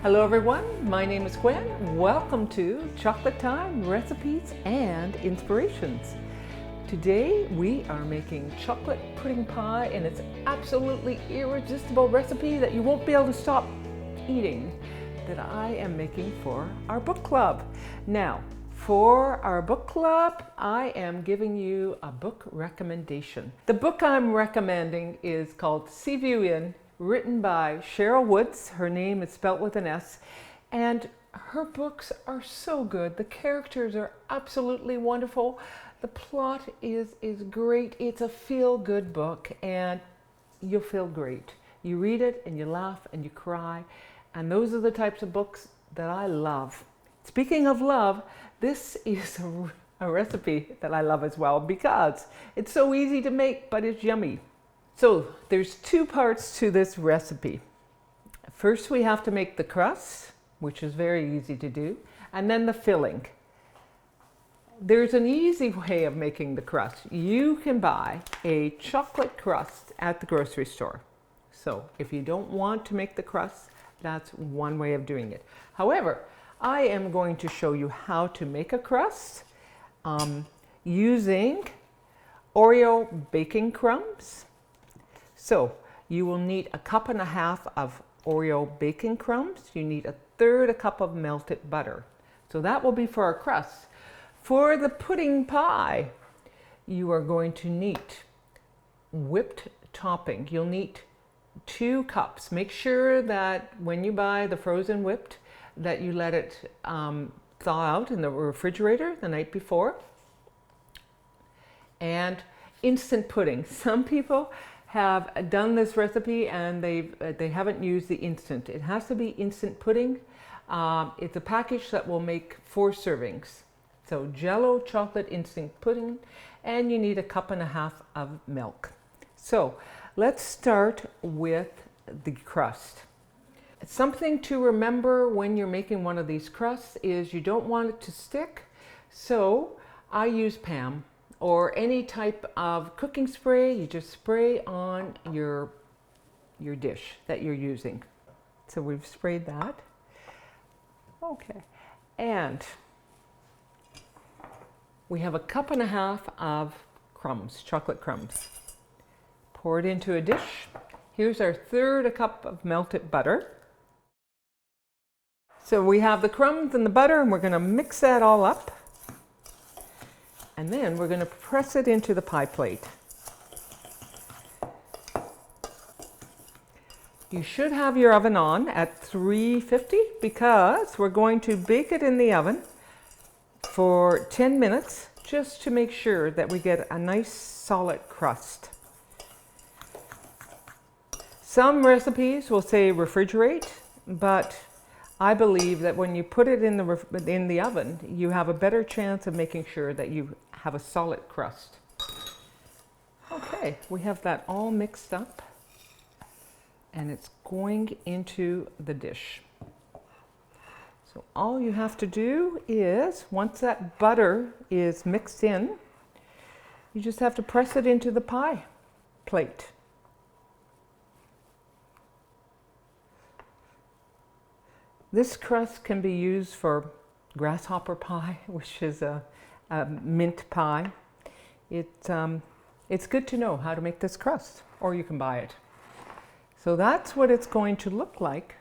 Hello everyone, my name is Gwen. Welcome to Chocolate Time Recipes and Inspirations. Today we are making chocolate pudding pie, and it's absolutely irresistible recipe that you won't be able to stop eating, that I am making for our book club. Now, for our book club, I am giving you a book recommendation. The book I'm recommending is called Sea View Inn, written by Cheryl Woods. Her name is spelt with an S, and her books are so good. The characters are absolutely wonderful. The plot is great. It's a feel-good book, and you'll feel great. You read it and you laugh and you cry, and those are the types of books that I love. Speaking of love, this is a recipe that I love as well because it's so easy to make, but it's yummy. So there's two parts to this recipe. First, we have to make the crust, which is very easy to do, and then the filling. There's an easy way of making the crust. You can buy a chocolate crust at the grocery store. So if you don't want to make the crust, that's one way of doing it. However, I am going to show you how to make a crust using Oreo baking crumbs. So you will need 1.5 cups of Oreo baking crumbs. You need 1/3 cup of melted butter. So that will be for our crust. For the pudding pie, you are going to need whipped topping. You'll need 2 cups. Make sure that when you buy the frozen whipped, that you let it thaw out in the refrigerator the night before. And instant pudding. Some people have done this recipe and they haven't used the instant. It has to be instant pudding. It's a package that will make 4 servings. So Jello chocolate instant pudding, and you need 1.5 cups of milk. So let's start with the crust. Something to remember when you're making one of these crusts is you don't want it to stick. So I use Pam, or any type of cooking spray. You just spray on your dish that you're using. So we've sprayed that. Okay, and we have 1.5 cups of crumbs, chocolate crumbs. Pour it into a dish. Here's our 1/3 cup of melted butter. So we have the crumbs and the butter, and we're going to mix that all up. And then we're going to press it into the pie plate. You should have your oven on at 350 because we're going to bake it in the oven for 10 minutes just to make sure that we get a nice solid crust. Some recipes will say refrigerate, but I believe that when you put it in the oven, you have a better chance of making sure that you have a solid crust. Okay, we have that all mixed up, and it's going into the dish. So all you have to do is, once that butter is mixed in, you just have to press it into the pie plate. This crust can be used for grasshopper pie, which is a mint pie. It's good to know how to make this crust, or you can buy it. So that's what it's going to look like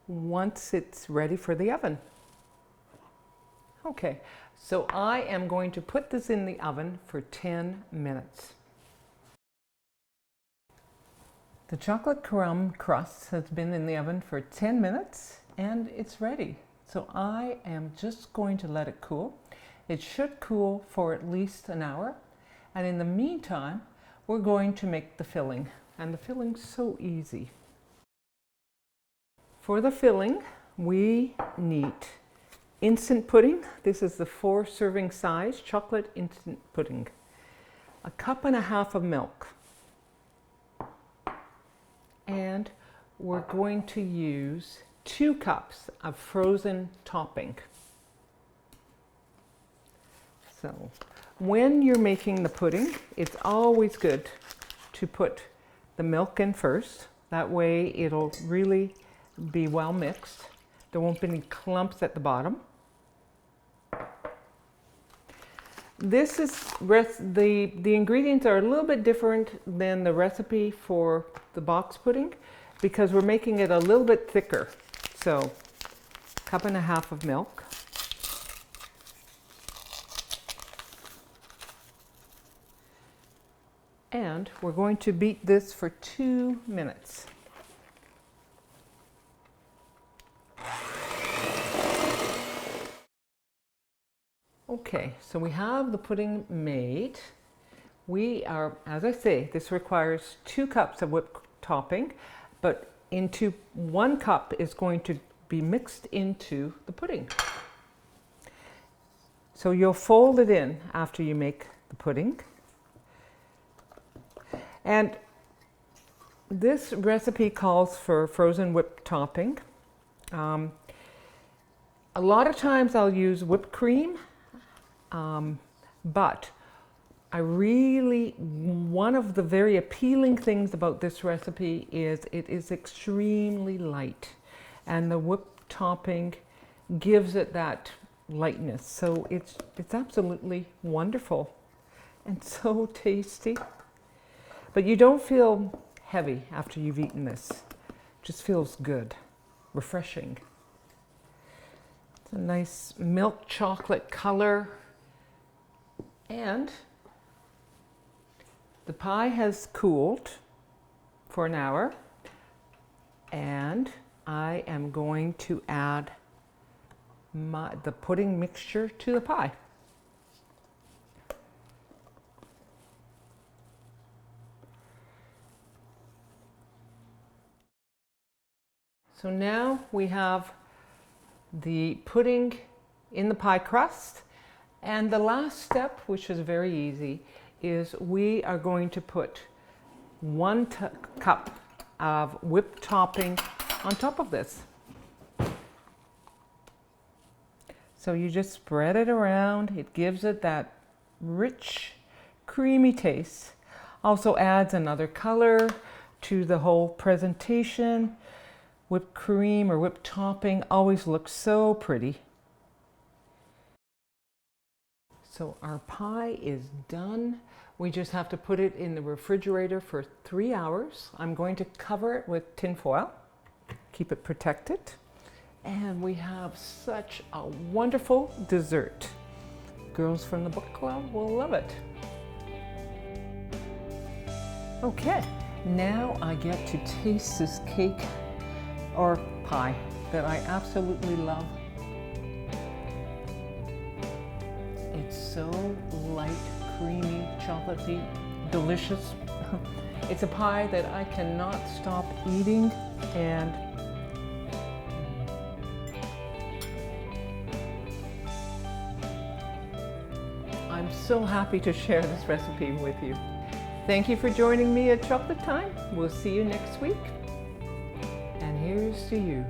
once it's ready for the oven. Okay, so I am going to put this in the oven for 10 minutes. The chocolate crumb crust has been in the oven for 10 minutes. And it's ready. So I am just going to let it cool. It should cool for at least an hour. And in the meantime, we're going to make the filling. And the filling's so easy. For the filling, we need instant pudding. This is the 4 serving size chocolate instant pudding. 1.5 cups of milk. And we're going to use 2 cups of frozen topping. So when you're making the pudding, it's always good to put the milk in first. That way it'll really be well mixed. There won't be any clumps at the bottom. This is, the ingredients are a little bit different than the recipe for the box pudding because we're making it a little bit thicker. So, 1.5 cups of milk. And we're going to beat this for 2 minutes. Okay, so we have the pudding made. We are, as I say, this requires 2 cups of whipped topping, but 1 cup is going to be mixed into the pudding. So you'll fold it in after you make the pudding. And this recipe calls for frozen whipped topping. A lot of times I'll use whipped cream. But one of the very appealing things about this recipe is it is extremely light, and the whipped topping gives it that lightness. So it's absolutely wonderful and so tasty. But you don't feel heavy after you've eaten this. It just feels good, refreshing. It's a nice milk chocolate color. And the pie has cooled for an hour, and I am going to add the pudding mixture to the pie. So now we have the pudding in the pie crust. And the last step, which is very easy, is we are going to put 1 cup of whipped topping on top of this. So you just spread it around. It gives it that rich, creamy taste. Also adds another color to the whole presentation. Whipped cream or whipped topping always looks so pretty. So our pie is done. We just have to put it in the refrigerator for 3 hours. I'm going to cover it with tin foil, keep it protected. And we have such a wonderful dessert. Girls from the book club will love it. Okay, now I get to taste this cake or pie that I absolutely love. It's so light, creamy, chocolatey, delicious. It's a pie that I cannot stop eating, and I'm so happy to share this recipe with you. Thank you for joining me at Chocolate Time. We'll see you next week. And here's to you.